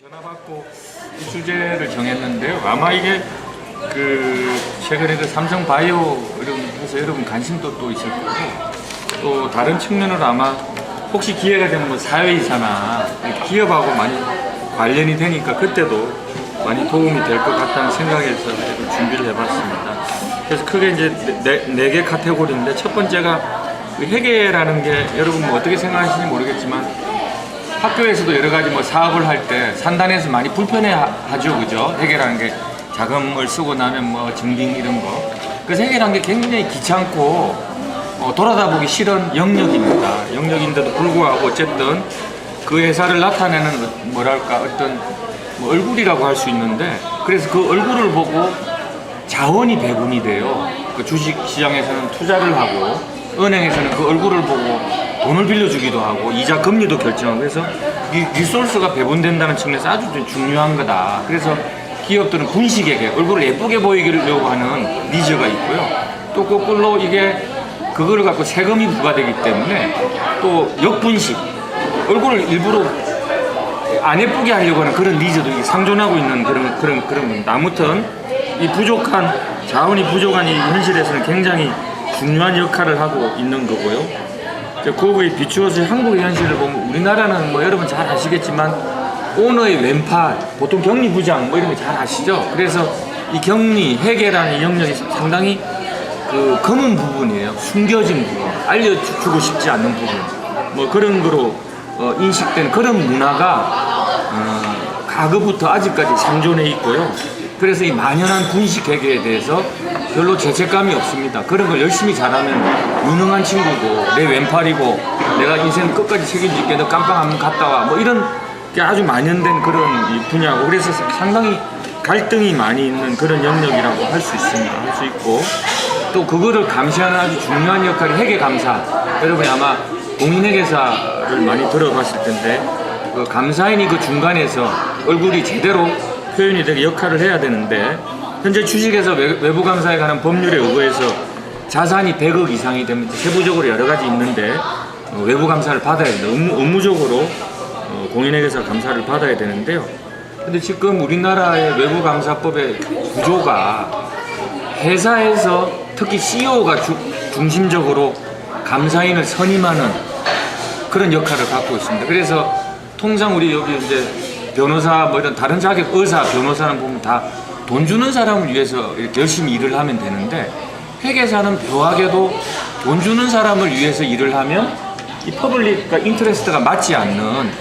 전화 받고 이 주제를 정했는데요. 아마 이게 최근에 삼성 바이오 이런 해서 여러분 관심도 또 있을 거고, 또 다른 측면으로 아마 혹시 기회가 되면 뭐 사회이사나 기업하고 많이 관련이 되니까 그때도 많이 도움이 될 것 같다는 생각에서 준비를 해봤습니다. 그래서 크게 이제 네 개 카테고리인데, 첫 번째가 회계라는 게 여러분 뭐 어떻게 생각하시는지 모르겠지만 학교에서도 여러 가지 뭐 사업을 할 때 산단에서 많이 불편해 하죠, 그죠? 회계라는 게 자금을 쓰고 나면 뭐 증빙 이런 거. 그래서 회계라는 게 굉장히 귀찮고 돌아다 보기 싫은 영역입니다. 영역인데도 불구하고 어쨌든 그 회사를 나타내는 뭐랄까 어떤 뭐 얼굴이라고 할 수 있는데, 그래서 그 얼굴을 보고 자원이 배분이 돼요. 그 주식 시장에서는 투자를 하고, 은행에서는 그 얼굴을 보고 돈을 빌려주기도 하고, 이자 금리도 결정하고, 그래서 이 리소스가 배분된다는 측면에서 아주 중요한 거다. 그래서 기업들은 분식에게 얼굴을 예쁘게 보이려고 하는 니즈가 있고요. 또 거꾸로 이게 그거를 갖고 세금이 부과되기 때문에 또 역분식, 얼굴을 일부러 안 예쁘게 하려고 하는 그런 니즈도 상존하고 있는 그런 겁니다. 아무튼 이 부족한 자원이 부족한 이 현실에서는 굉장히 중요한 역할을 하고 있는 거고요. 그거에 비추어서 한국의 현실을 보면 우리나라는 뭐 여러분 잘 아시겠지만 오너의 왼팔, 보통 격리부장 뭐 이런 거 잘 아시죠? 그래서 이 격리, 회계라는 영역이 상당히 그 검은 부분이에요. 숨겨진 부분, 알려주고 싶지 않는 부분, 뭐 그런 거로 인식된 그런 문화가 과거부터 아직까지 상존해 있고요. 그래서 이 만연한 분식 회계에 대해서 별로 죄책감이 없습니다. 그런 걸 열심히 잘하면 유능한 친구고, 내 왼팔이고, 내가 인생 끝까지 책임질게, 너 깜빵 한번 갔다 와, 뭐 이런 게 아주 만연된 그런 이 분야고, 그래서 상당히 갈등이 많이 있는 그런 영역이라고 할 수 있습니다. 할 수 있고, 또 그거를 감시하는 아주 중요한 역할이 회계감사. 여러분이 아마 공인회계사를 많이 들어봤을 텐데, 그 감사인이 그 중간에서 얼굴이 제대로 표현이 되게 역할을 해야 되는데, 현재 주식에서 외부 감사에 관한 법률에 의거해서 자산이 100억 이상이 되면 세부적으로 여러 가지 있는데 외부 감사를 받아야 된다. 의무적으로 공인회계사 감사를 받아야 되는데요. 근데 지금 우리나라의 외부 감사법의 구조가 회사에서 특히 CEO가 중심적으로 감사인을 선임하는 그런 역할을 갖고 있습니다. 그래서 통상 우리 여기 이제 변호사 뭐 이런 다른 자격, 의사, 변호사는 보면 다 돈 주는 사람을 위해서 이렇게 열심히 일을 하면 되는데, 회계사는 묘하게도 돈 주는 사람을 위해서 일을 하면 이 퍼블릭과 인터레스트가 맞지 않는,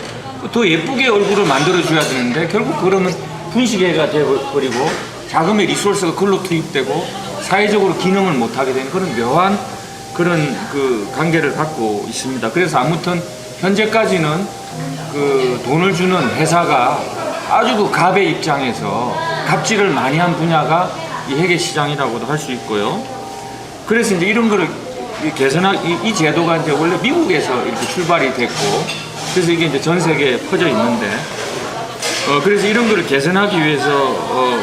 더 예쁘게 얼굴을 만들어줘야 되는데 결국 그러면 분식회계가 되어버리고 자금의 리소스가 그걸로 투입되고 사회적으로 기능을 못하게 되는 그런 묘한 그런 그 관계를 갖고 있습니다. 그래서 아무튼 현재까지는 그 돈을 주는 회사가 아주 그 갑의 입장에서 갑질을 많이 한 분야가 이 회계 시장이라고도 할 수 있고요. 그래서 이제 이런 거를 이 제도가 이제 원래 미국에서 이렇게 출발이 됐고, 그래서 이게 이제 전 세계에 퍼져 있는데, 그래서 이런 거를 개선하기 위해서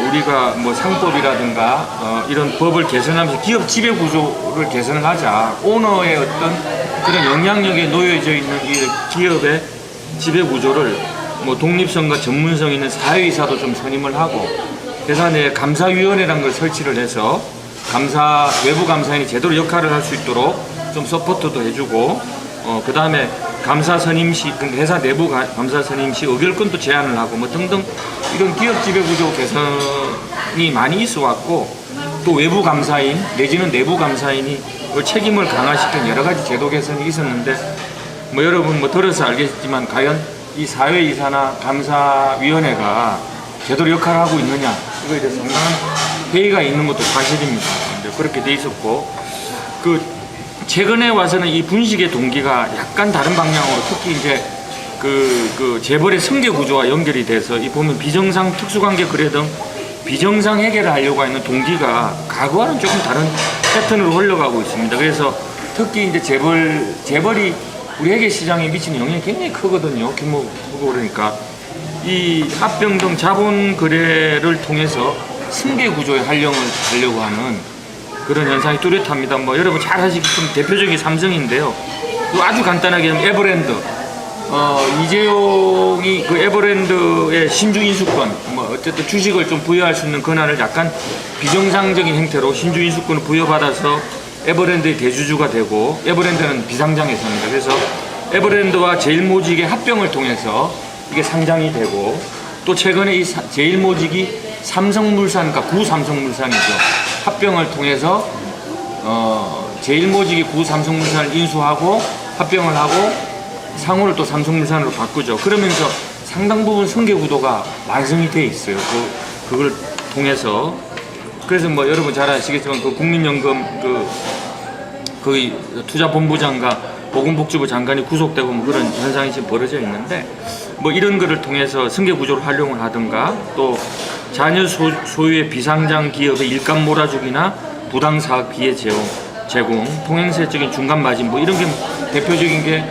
우리가 뭐 상법이라든가 이런 법을 개선하면서 기업 지배 구조를 개선을 하자. 오너의 어떤 그런 영향력에 놓여져 있는 이 기업의 지배 구조를 뭐 독립성과 전문성 있는 사회이사도 좀 선임을 하고, 회사 내에 감사위원회라는 걸 설치를 해서 외부 감사인이 제대로 역할을 할 수 있도록 좀 서포트도 해주고, 그 다음에 감사 선임 시, 회사 내부 감사 선임 시 의결권도 제한을 하고 뭐 등등 이런 기업 지배 구조 개선이 많이 있어 왔고, 또 외부 감사인 내지는 내부 감사인이 책임을 강화시킨 여러 가지 제도 개선이 있었는데, 뭐 여러분 뭐 들어서 알겠지만 과연 이 사회이사나 감사위원회가 제대로 역할을 하고 있느냐, 이거에 대해서 상당한 회의가 있는 것도 사실입니다. 그렇게 돼 있었고, 최근에 와서는 이 분식의 동기가 약간 다른 방향으로, 특히 이제 그 재벌의 승계 구조와 연결이 돼서 이 보면 비정상 특수관계 거래 등 비정상 해결을 하려고 하는 동기가 과거와는 조금 다른 패턴으로 흘러가고 있습니다. 그래서 특히 이제 재벌이 우리 회계 시장에 미치는 영향이 굉장히 크거든요. 규모 크고 그러니까 이 합병 등 자본 거래를 통해서 승계 구조에 활용을 하려고 하는 그런 현상이 뚜렷합니다. 뭐 여러분 잘 아시겠지만 대표적인 삼성인데요. 또 아주 간단하게 하면 에버랜드, 이재용이 그 에버랜드의 신주 인수권, 뭐 어쨌든 주식을 좀 부여할 수 있는 권한을 약간 비정상적인 형태로 신주 인수권을 부여받아서 에버랜드의 대주주가 되고, 에버랜드는 비상장회사입니다. 그래서 에버랜드와 제일모직의 합병을 통해서 이게 상장이 되고, 또 최근에 이 제일모직이 삼성물산, 그러니까 구삼성물산이죠. 합병을 통해서 제일모직이 구삼성물산을 인수하고 합병을 하고 상호를 또 삼성물산으로 바꾸죠. 그러면서 상당 부분 승계 구도가 완성이 돼 있어요. 그걸 통해서. 그래서 뭐 여러분 잘 아시겠지만 그 국민연금 그 투자본부장과 보건복지부 장관이 구속되고 뭐 그런 현상이 지금 벌어져 있는데, 뭐 이런 거를 통해서 승계 구조를 활용을 하든가, 또 자녀 소유의 비상장 기업의 일감 몰아주기나 부당 사업 기회 제공, 통행세적인 중간 마진, 뭐 이런 게 대표적인 게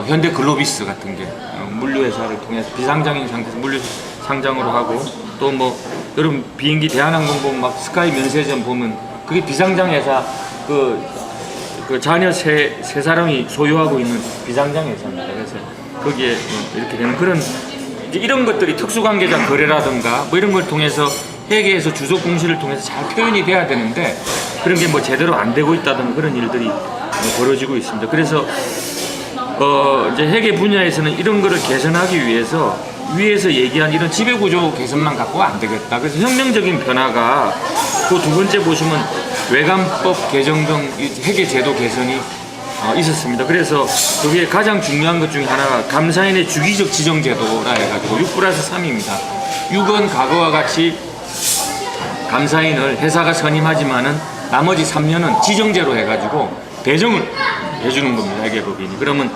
현대 글로비스 같은 게 물류회사를 통해서 비상장인 상태에서 물류 상장으로 하고, 또 뭐 여러분 비행기 대한항공 보면 막 스카이 면세점 보면 그게 비상장 회사 그 자녀 세 사람이 소유하고 있는 비상장 회사입니다. 그래서 거기에 이렇게 되는 그런 이제 이런 것들이 특수관계자 거래라든가 뭐 이런 걸 통해서 회계에서 주속 공시를 통해서 잘 표현이 돼야 되는데, 그런 게 뭐 제대로 안 되고 있다든가 그런 일들이 벌어지고 있습니다. 그래서 이제 회계 분야에서는 이런 거를 개선하기 위해서 위에서 얘기한 이런 지배구조 개선만 갖고는 안 되겠다. 그래서 혁명적인 변화가 그 두 번째 보시면 외관법 개정 등 회계 제도 개선이 있었습니다. 그래서 그게 가장 중요한 것 중에 하나가 감사인의 주기적 지정 제도라 해가지고 6+3입니다. 6은 과거와 같이 감사인을 회사가 선임하지만은 나머지 3년은 지정제로 해가지고 배정을 해주는 겁니다. 회계법인이. 그러면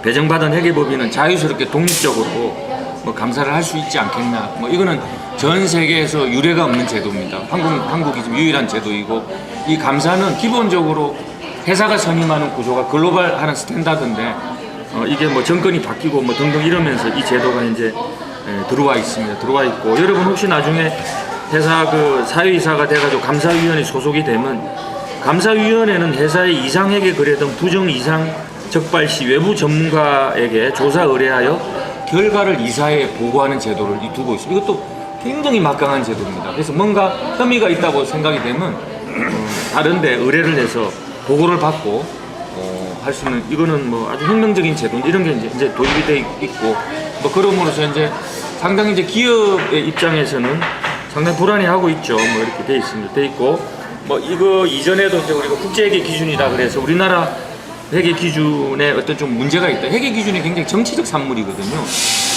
배정받은 회계법인은 자유스럽게 독립적으로 뭐 감사를 할 수 있지 않겠냐. 뭐 이거는 전 세계에서 유례가 없는 제도입니다. 한국이 지금 유일한 제도이고, 이 감사는 기본적으로 회사가 선임하는 구조가 글로벌하는 스탠다드인데, 이게 뭐 정권이 바뀌고 뭐 등등 이러면서 이 제도가 이제 들어와 있습니다. 들어와 있고, 여러분 혹시 나중에 회사 그 사회이사가 돼가지고 감사위원회 소속이 되면, 감사위원회는 회사의 이상회계 거래 등 부정 이상 적발 시 외부 전문가에게 조사 의뢰하여 결과를 이사에 보고하는 제도를 두고 있습니다. 이것도 굉장히 막강한 제도입니다. 그래서 뭔가 혐의가 있다고 생각이 되면 다른데 의뢰를 해서 보고를 받고 할 수 있는, 이거는 뭐 아주 혁명적인 제도, 이런 게 이제 도입이 돼 있고, 뭐 그럼으로써 이제 상당히 이제 기업의 입장에서는 상당히 불안해하고 있죠. 뭐 이렇게 돼 있습니다. 돼 있고, 뭐 이거 이전에도 이제 우리가 국제회계 기준이라 그래서 우리나라 회계 기준에 어떤 좀 문제가 있다. 회계 기준이 굉장히 정치적 산물이거든요.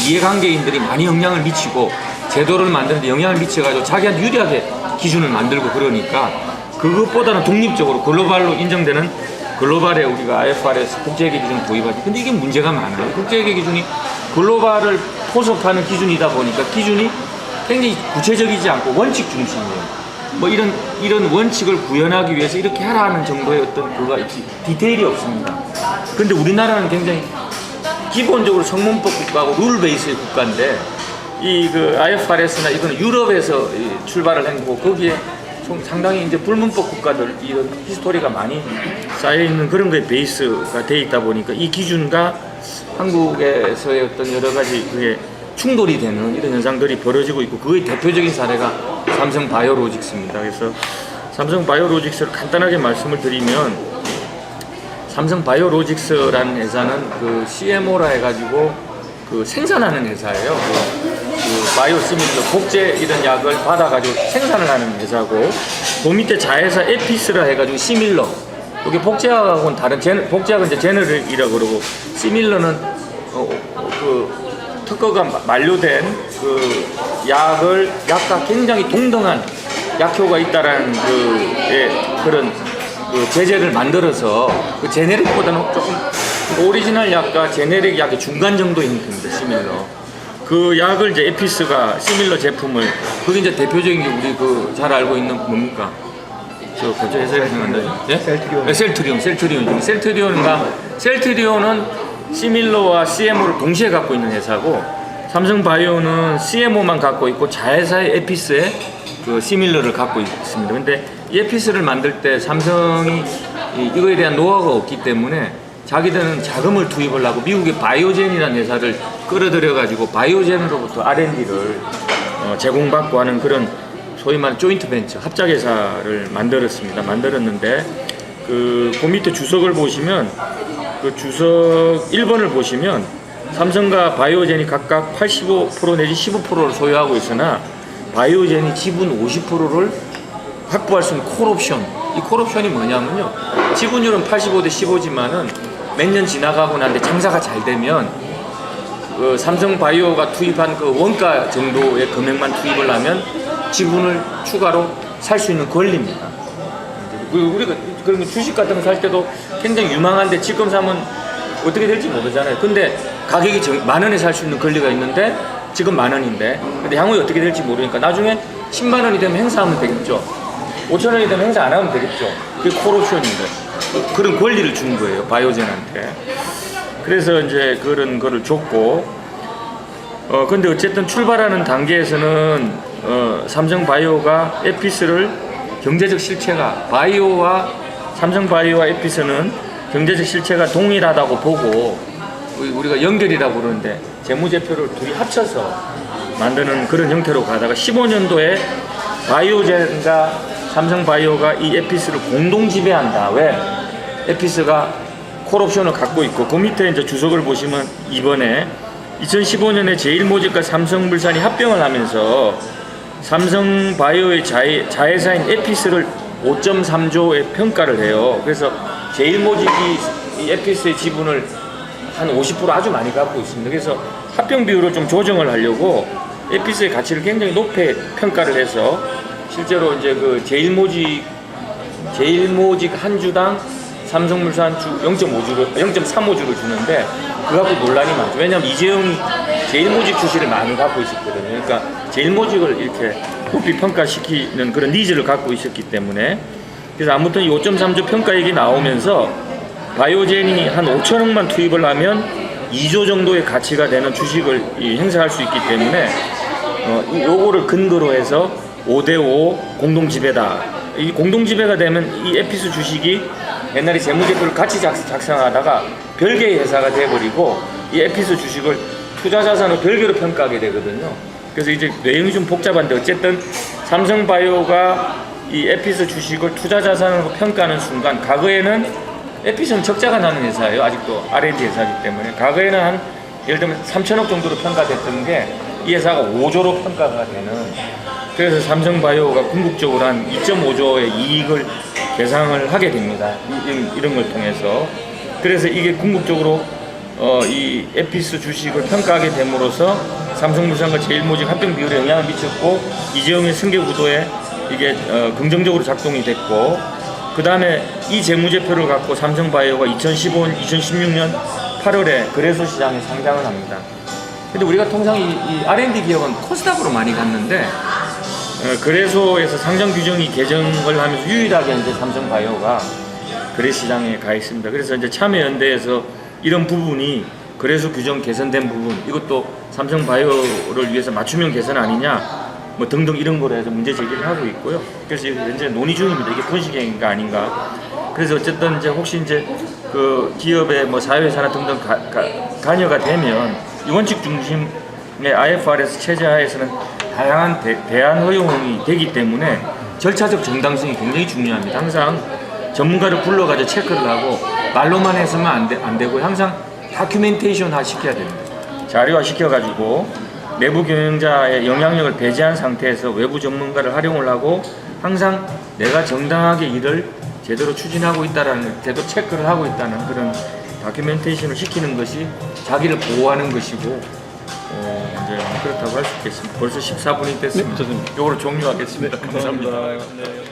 이해관계인들이 많이 영향을 미치고 제도를 만드는데 영향을 미쳐가지고 자기한테 유리하게 기준을 만들고, 그러니까 그것보다는 독립적으로 글로벌로 인정되는 글로벌에 우리가 IFRS 국제회계 기준을 도입하지. 근데 이게 문제가 많아요. 국제회계 기준이 글로벌을 포섭하는 기준이다 보니까 기준이 굉장히 구체적이지 않고 원칙 중심이에요. 뭐 이런 원칙을 구현하기 위해서 이렇게 하라는 정도의 어떤 그가 디테일이 없습니다. 근데 우리나라는 굉장히 기본적으로 성문법 국가고 룰 베이스의 국가인데, 이 그 IFRS나 이거는 유럽에서 출발을 한 거고, 거기에 상당히 이제 불문법 국가들 이런 히스토리가 많이 쌓여 있는 그런 거에 베이스가 돼 있다 보니까 이 기준과 한국에서의 어떤 여러 가지 그게 충돌이 되는 이런 현상들이 벌어지고 있고, 그의 대표적인 사례가 삼성바이오로직스입니다. 그래서 삼성바이오로직스를 간단하게 말씀을 드리면, 삼성바이오로직스라는 회사는 그 CMO라 해가지고 그 생산하는 회사예요. 그 바이오시밀러 복제 이런 약을 받아가지고 생산을 하는 회사고, 그 밑에 자회사 에피스라 해가지고 시밀러, 여기 복제약하고는 다른 복제약은 이제 제너릭이라고 그러고, 시밀러는 그 특허가 만료된 그 약과 굉장히 동등한 약효가 있다라는 그런 그 제재를 만들어서 그 제네릭보다는 조금 오리지널 약과 제네릭 약의 중간 정도의 형태입니다. 시밀러. 그 약을 이제 에피스가 시밀러 제품을, 그게 이제 대표적인 게 우리 그 잘 알고 있는 뭡니까? 저 갑자기 해석이 생각난다. 예? 셀트리온은 시밀러와 CMO를 동시에 갖고 있는 회사고, 삼성바이오는 CMO만 갖고 있고 자회사의 에피스에 그 시밀러를 갖고 있습니다. 근데 이 에피스를 만들 때 삼성이 이거에 대한 노하우가 없기 때문에 자기들은 자금을 투입을 하고 미국의 바이오젠이라는 회사를 끌어들여 가지고 바이오젠으로부터 R&D를 제공받고 하는 그런 소위 말하는 조인트 벤처 합작회사를 만들었는데 그 밑에 주석을 보시면 그 주석 1번을 보시면 삼성과 바이오젠이 각각 85% 내지 15%를 소유하고 있으나 바이오젠이 지분 50%를 확보할 수 있는 콜옵션. 이 콜옵션이 뭐냐면요, 지분율은 85대 15지만은 몇 년 지나가고 난데 장사가 잘 되면 그 삼성바이오가 투입한 그 원가 정도의 금액만 투입을 하면 지분을 추가로 살 수 있는 권리입니다. 우리가 그런 주식 같은 거 살 때도 굉장히 유망한데 지금 사면 어떻게 될지 모르잖아요. 근데 가격이 10,000원에 살 수 있는 권리가 있는데 지금 10,000원인데 근데 향후에 어떻게 될지 모르니까 나중에 10만 원이 되면 행사하면 되겠죠. 5,000원이 되면 행사 안 하면 되겠죠. 그게 콜옵션인데 그런 권리를 준 거예요, 바이오젠한테. 그래서 이제 그런 거를 줬고, 근데 어쨌든 출발하는 단계에서는 삼성바이오가 에피스를 경제적 실체가 삼성바이오와 에피스는 경제적 실체가 동일하다고 보고 우리가 연결이라고 그러는데 재무제표를 둘이 합쳐서 만드는 그런 형태로 가다가 15년도에 바이오젠과 삼성바이오가 이 에피스를 공동 지배한다. 왜? 에피스가 콜옵션을 갖고 있고 그 밑에 이제 주석을 보시면 이번에 2015년에 제일모직과 삼성물산이 합병을 하면서 삼성바이오의 자회사인 에피스를 5.3조에 평가를 해요. 그래서 제일모직이 이 에피스의 지분을 한 50% 아주 많이 갖고 있습니다. 그래서 합병 비율을 좀 조정을 하려고 에피스의 가치를 굉장히 높게 평가를 해서 실제로 이제 그 제일모직 한 주당 삼성물산 0.35주를 주는데 그거 갖고 논란이 많죠. 왜냐하면 이재용이 제일모직 주식을 많이 갖고 있었거든요. 그러니까 제일모직을 이렇게 높이 평가시키는 그런 니즈를 갖고 있었기 때문에 그래서 아무튼 이 5.3조 평가액이 나오면서 바이오젠이 한 5천억만 투입을 하면 2조 정도의 가치가 되는 주식을 행사할 수 있기 때문에 요거를 근거로 해서 5대5 공동지배다. 이 공동지배가 되면 이 에피스 주식이 옛날에 재무제표를 같이 작성하다가 별개의 회사가 돼버리고 이 에피스 주식을 투자자산으로 별개로 평가하게 되거든요. 그래서 이제 내용이 좀 복잡한데 어쨌든 삼성바이오가 이 에피스 주식을 투자자산으로 평가하는 순간 과거에는 에피스는 적자가 나는 회사예요. 아직도 R&D 회사이기 때문에 과거에는 한 예를 들면 3천억 정도로 평가됐던 게 이 회사가 5조로 평가가 되는 그래서 삼성바이오가 궁극적으로 한 2.5조의 이익을 계상을 하게 됩니다. 이런 걸 통해서. 그래서 이게 궁극적으로 이 에피스 주식을 평가하게 됨으로써 삼성물산과 제일모직 합병 비율에 영향을 미쳤고 이재용의 승계 구도에 이게 긍정적으로 작동이 됐고 그 다음에 이 재무제표를 갖고 삼성바이오가 2016년 8월에 거래소 시장에 상장을 합니다. 근데 우리가 통상 이 R&D 기업은 코스닥으로 많이 갔는데 거래소에서 상장 규정이 개정을 하면서 유일하게 이제 삼성바이오가 거래시장에 가 있습니다. 그래서 이제 참여연대에서 이런 부분이 거래소 규정 개선된 부분, 이것도 삼성바이오를 위해서 맞춤형 개선 아니냐, 뭐 등등 이런 거로 해서 문제 제기를 하고 있고요. 그래서 현재 논의 중입니다. 이게 분식회계인가 아닌가. 그래서 어쨌든 이제 혹시 이제 그 기업의 뭐 사회회사나 등등 관여가 되면 이 원칙 중심의 IFRS 체제 하에서는 다양한 대안 허용이 되기 때문에 절차적 정당성이 굉장히 중요합니다. 항상 전문가를 불러가지고 체크를 하고 말로만 해서는 안 되고 항상 다큐멘테이션화 시켜야 됩니다. 자료화 시켜가지고 내부 경영자의 영향력을 배제한 상태에서 외부 전문가를 활용을 하고 항상 내가 정당하게 일을 제대로 추진하고 있다라는 제대로 체크를 하고 있다는 그런 다큐멘테이션을 시키는 것이 자기를 보호하는 것이고 이제 그렇다고 할 수 있겠습니다. 벌써 14분이 됐습니다. 네, 좋습니다. 이거로 종료하겠습니다. 네, 감사합니다. 감사합니다. 네.